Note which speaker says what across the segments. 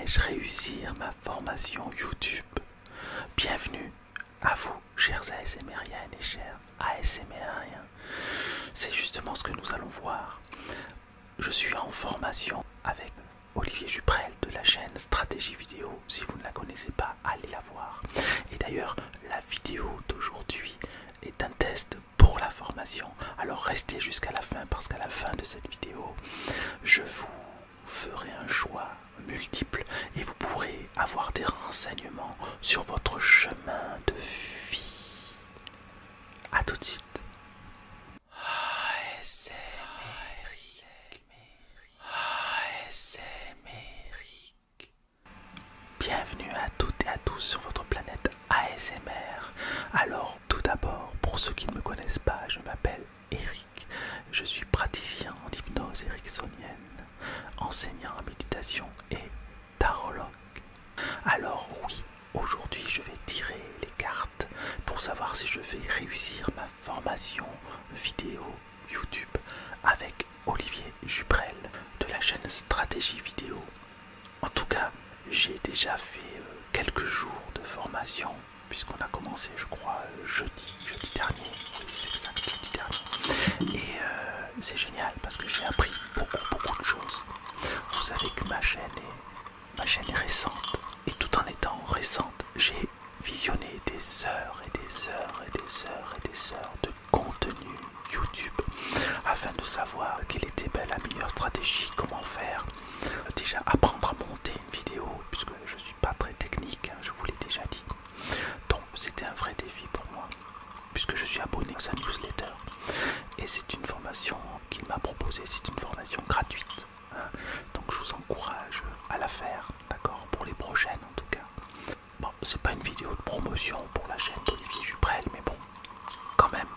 Speaker 1: Vais-je réussir ma formation YouTube? Bienvenue à vous, chers ASMRiennes et chers ASMRiens. C'est justement ce que nous allons voir. Je suis en formation avec Olivier Juprel de la chaîne Stratégie Vidéo. Si vous ne la connaissez pas, allez la voir. Et d'ailleurs, la vidéo d'aujourd'hui est un test pour la formation. Alors restez jusqu'à la fin parce qu'à la fin de cette vidéo, je vous ferai un choix multiple et vous pourrez avoir des renseignements sur votre chemin de vie. A tout de suite. Bienvenue à toutes et à tous sur votre planète ASMR. Alors, tout d'abord, pour ceux qui ne me connaissent pas, je m'appelle Eric. Je suis praticien en hypnose ericksonienne, enseignant en méditation et tarologue. Alors oui, aujourd'hui je vais tirer les cartes pour savoir si je vais réussir ma formation vidéo YouTube avec Olivier Juprel de la chaîne Stratégie Vidéo. En tout cas, j'ai déjà fait quelques jours de formation puisqu'on a commencé, je crois, jeudi dernier. Oui, c'est exact, jeudi dernier. Et c'est génial parce que j'ai appris beaucoup de choses. Vous savez que ma chaîne est récente. Et tout en étant récente, j'ai visionné des heures et des heures et des heures et des heures de contenu YouTube afin de savoir quelle était la meilleure stratégie, comment faire. Déjà apprendre à monter une vidéo puisque je ne suis pas très technique, je vous l'ai déjà dit. Donc c'était un vrai défi pour moi puisque je suis abonné à sa newsletter et c'est une formation qu'il m'a proposée, c'est une formation gratuite. Donc je vous encourage à la faire, d'accord, pour les prochaines en tout cas. Bon, c'est pas une vidéo de promotion pour la chaîne d'Olivier Juprel, mais bon, quand même,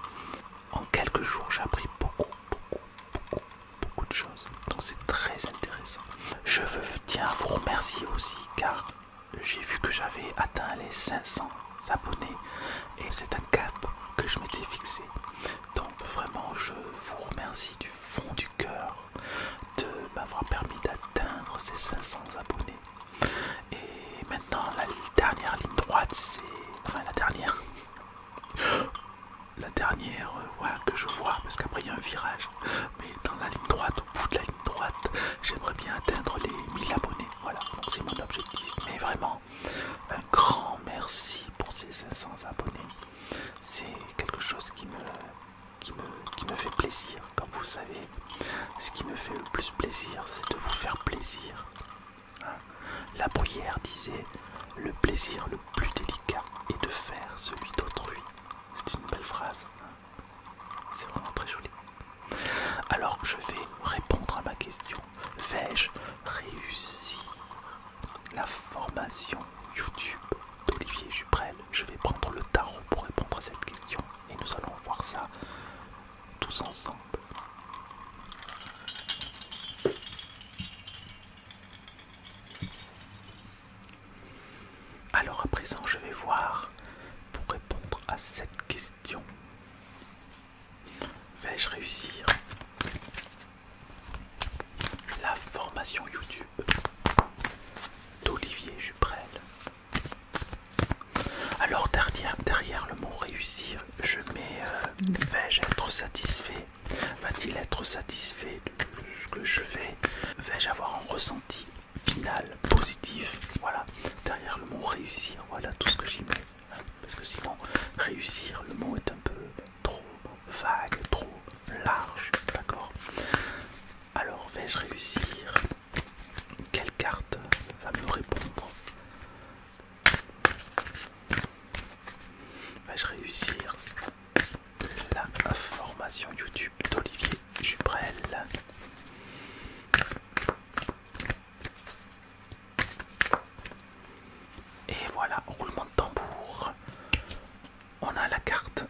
Speaker 1: en quelques jours j'ai appris beaucoup de choses. Donc c'est très intéressant. Je tiens à vous remercier aussi car j'ai vu que j'avais atteint les 500 abonnés et c'est un cap que je m'étais fixé. Donc vraiment je vous remercie du fond du cœur de m'avoir permis d'atteindre ces 500 abonnés. Et maintenant la dernière ligne droite, c'est... Enfin la dernière voilà, que je vois, parce qu'après il y a un virage. Mais dans la ligne droite, au bout de la ligne droite, j'aimerais bien atteindre les 1000 abonnés. Voilà, donc c'est mon objectif. Mais vraiment, un grand merci pour ces 500 abonnés. C'est quelque chose qui me fait plaisir. Comme vous savez, ce qui me fait le plus plaisir, c'est de vous faire plaisir. La Bruyère disait: le plaisir le plus délicat est de faire celui d'autrui. C'est une belle phrase. C'est vraiment très joli. Alors je vais répondre à ma question. Vais-je réussir la formation YouTube d'Olivier Juprel? Je vais prendre le tarot pour répondre à cette question et nous allons voir ça tous ensemble. Alors à présent je vais voir pour répondre à cette question. Vais-je réussir la formation YouTube d'Olivier Juprel? Alors derrière le mot réussir, je mets vais-je être satisfait? Va-t-il être satisfait de ce que je fais? Vais-je avoir un ressenti final positif? Voilà, derrière le mot réussir, voilà tout ce que j'y mets. Parce que sinon, réussir, le mot est un peu trop vague, trop large, d'accord? Alors, vais-je réussir? Quelle carte va me répondre? Vais-je réussir la formation YouTube d'Olivier Juprel? Et voilà, roulement de tambour. On a la carte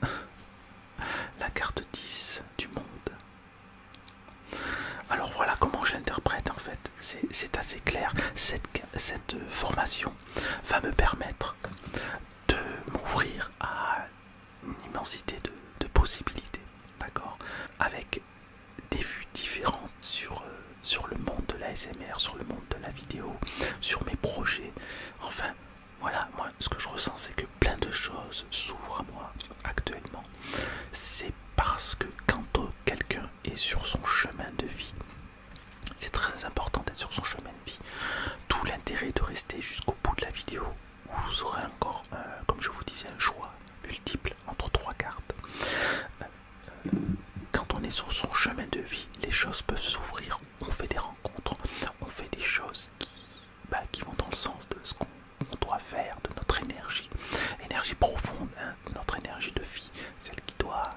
Speaker 1: 10 du monde. Alors voilà comment j'interprète en fait. C'est assez clair. Cette formation va me permettre de m'ouvrir à une immensité de possibilités. D'accord? Avec des vues différentes sur le monde de l'ASMR, sur le monde de la vidéo, sur mes projets ressens, c'est que plein de choses s'ouvrent à moi actuellement. C'est parce que quand quelqu'un est sur son chemin de vie, c'est très important d'être sur son chemin de vie. Tout l'intérêt de rester jusqu'au bout de la vidéo, où vous aurez encore, comme je vous disais, un choix multiple entre 3 cartes. Quand on est sur son chemin de vie, les choses peuvent s'ouvrir, on fait des rencontres, on fait des choses qui vont dans le sens de ce qu'on doit faire, de notre énergie, énergie profonde, hein, notre énergie de vie, celle qui doit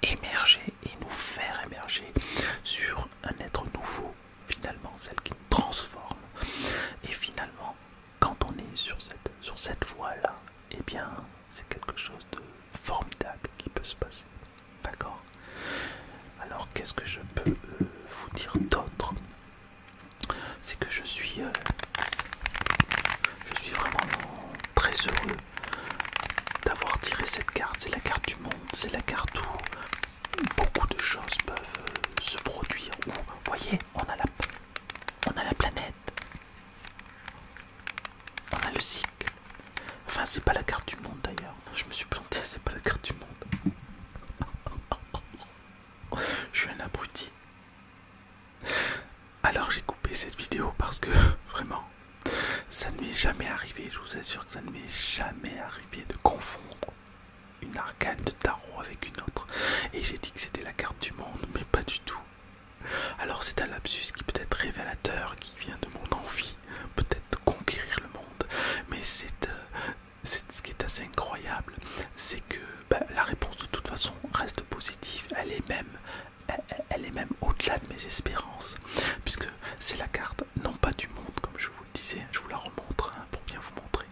Speaker 1: émerger et nous faire émerger sur un être nouveau, finalement, celle qui nous transforme. Et finalement, quand on est sur cette voie-là, eh bien, c'est quelque chose de formidable qui peut se passer. D'accord? Alors, qu'est-ce que je peux vous dire d'autre? C'est que je suis vraiment très heureux d'avoir tiré cette carte. C'est la carte du monde, c'est la carte où beaucoup de choses peuvent se produire. Où, vous voyez, on a la planète, on a le cycle. Enfin, c'est pas la carte du monde d'ailleurs. Je me suis planté, c'est pas la carte du monde. Je suis un abruti. Alors j'ai coupé cette vidéo parce que vraiment, ça ne m'est jamais arrivé. Je vous assure que ça ne m'est jamais arrivé de confondre une arcane de tarot avec une autre. Et j'ai dit que c'était la carte du monde, mais pas du tout. Alors c'est un lapsus qui peut être révélateur, qui vient de mon envie, peut-être de conquérir le monde. Mais c'est ce qui est assez incroyable, c'est que la réponse de toute façon reste positive. Elle est même au-delà de mes espérances, puisque c'est la carte non pas du monde comme je vous le disais, je vous la remontre pour bien vous montrer.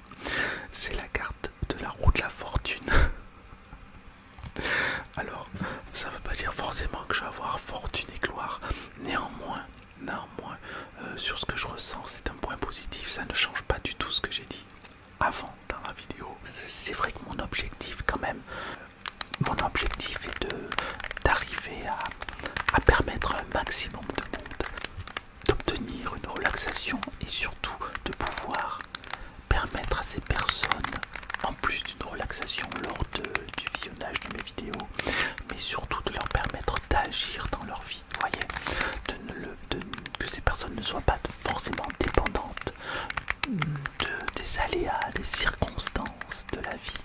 Speaker 1: C'est la carte de la roue de la fortune. Alors, ça ne veut pas dire forcément que je vais avoir fortune et gloire. Néanmoins, sur ce que je ressens, c'est un point positif. Ça ne change pas du tout ce que j'ai dit avant dans la vidéo. C'est vrai que mon objectif quand même, est d'arriver à permettre à un maximum de monde d'obtenir une relaxation et surtout de pouvoir permettre à ces personnes, en plus d'une relaxation lors du visionnage de mes vidéos, mais surtout de leur permettre d'agir dans leur vie, vous voyez, que ces personnes ne soient pas forcément dépendantes des aléas, des circonstances de la vie.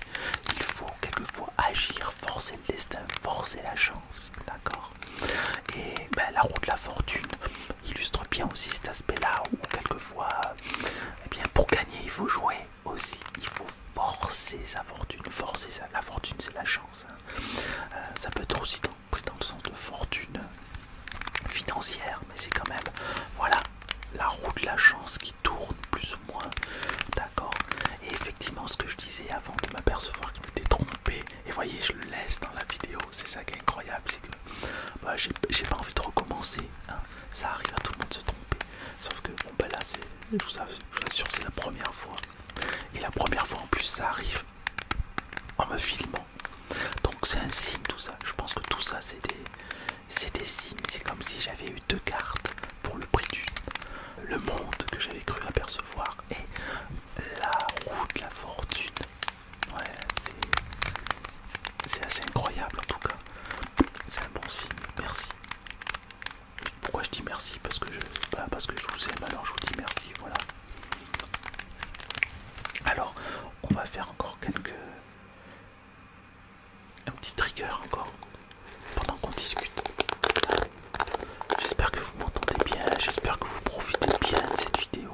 Speaker 1: Il faut quelquefois agir, forcer le destin, forcer la chance, d'accord? Et la roue de la fortune illustre bien aussi cet aspect-là où quelquefois, pour gagner, il faut jouer aussi, il faut forcer sa fortune, la fortune c'est la chance, hein. Ça peut être aussi pris dans le sens de fortune financière, mais c'est quand même, voilà, la roue de la chance qui tourne plus ou moins, d'accord? Et effectivement, ce que je disais avant de m'apercevoir que je m'étais trompé, et voyez, je le laisse dans la vidéo, c'est ça qui est incroyable, c'est que j'ai pas envie de recommencer, hein. Ça arrive à tout le monde de se tromper, sauf que là, je vous assure, c'est la première fois, et la première fois en plus, ça arrive en me filmant, donc c'est un signe tout ça. Je pense que tout ça, c'est des signes, c'est comme si j'avais eu 2 cartes pour le prix d'une. Le monde que j'avais cru apercevoir et la roue de la fortune. Ouais, c'est assez incroyable en tout cas. C'est un bon signe, merci. Pourquoi je dis merci? Parce que je vous aime, alors je vous dis merci, voilà. Alors, on va faire encore un petit trigger encore pendant qu'on discute. J'espère que vous m'entendez bien, j'espère que vous profitez bien de cette vidéo.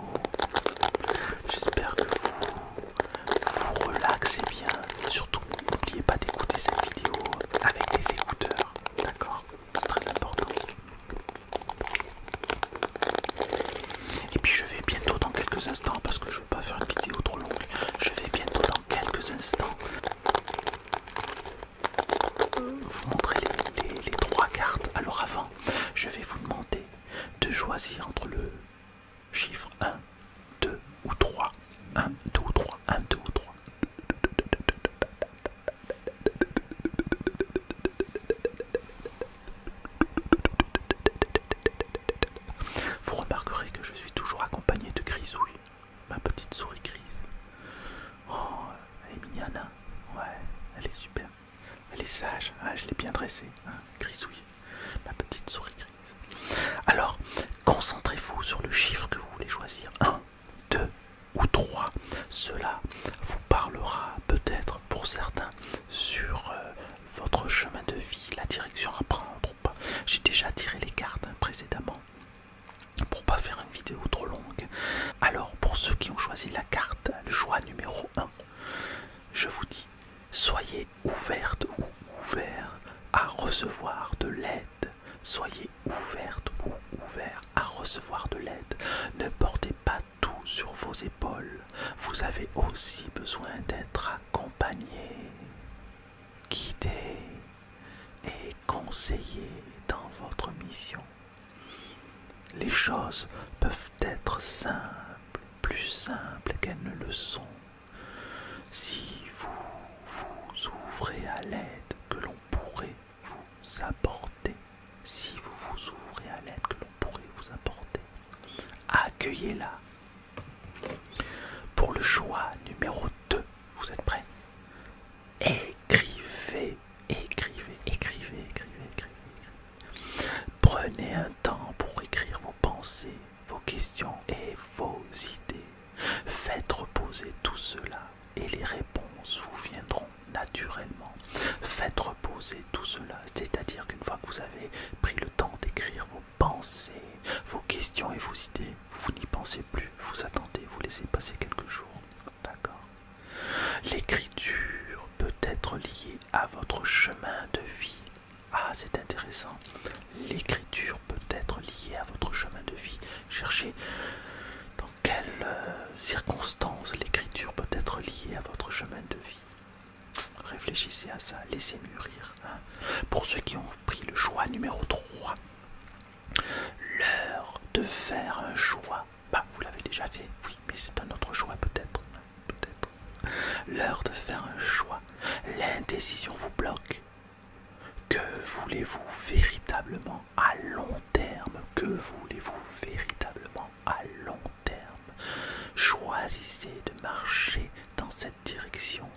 Speaker 1: bien dressée, hein, grisouille, ma petite souris grise. Alors, concentrez-vous sur le chiffre que vous voulez choisir. 1, 2 ou 3. Cela vous parlera peut-être pour certains sur votre chemin de vie, la direction à prendre ou pas. J'ai déjà tiré les cartes précédemment pour pas faire une vidéo trop longue. Alors, pour ceux qui ont choisi la carte, le choix numéro 1, je vous dis, soyez ouverte ou ouvert à recevoir de l'aide. Soyez ouverte ou ouvert à recevoir de l'aide. Ne portez pas tout sur vos épaules. Vous avez aussi besoin d'être accompagné, guidé et conseillé dans votre mission. Les choses peuvent être simples, plus simples qu'elles ne le sont, si vous vous ouvrez à l'aide que l'on pourrait vous apporter. Si vous vous ouvrez à l'aide que l'on pourrait vous apporter, accueillez-la. Pour le choix numéro 2, vous êtes prêts? Écrivez, écrivez, écrivez, écrivez, écrivez. Prenez un temps pour écrire vos pensées, vos questions et vos idées. Faites reposer tout cela et les réponses vous viendront naturellement. Faites reposer tout cela, c'est-à-dire qu'une fois que vous avez pris le temps d'écrire vos pensées, vos questions et vos idées, vous n'y pensez plus, vous attendez, vous laissez passer quelques jours. D'accord? L'écriture peut être liée à votre chemin de vie. Ah, c'est intéressant. L'écriture peut être liée à votre chemin de vie. Cherchez dans quelles circonstances l'écriture peut être liée à votre chemin de vie. Réfléchissez à ça, laissez mûrir. Hein. Pour ceux qui ont pris le choix numéro 3, l'heure de faire un choix. Bah, vous l'avez déjà fait, oui, mais c'est un autre choix peut-être. Peut-être. L'heure de faire un choix. L'indécision vous bloque. Que voulez-vous véritablement à long terme? Que voulez-vous véritablement à long terme? Choisissez de marcher dans cette direction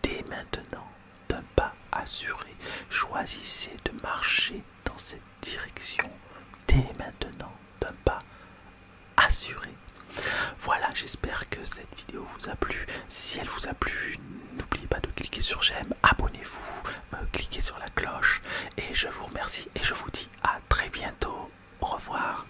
Speaker 1: dès maintenant, d'un pas assuré. Choisissez de marcher dans cette direction dès maintenant, d'un pas assuré. Voilà, j'espère que cette vidéo vous a plu. Si elle vous a plu, n'oubliez pas de cliquer sur j'aime, abonnez-vous, cliquez sur la cloche et je vous remercie et je vous dis à très bientôt. Au revoir.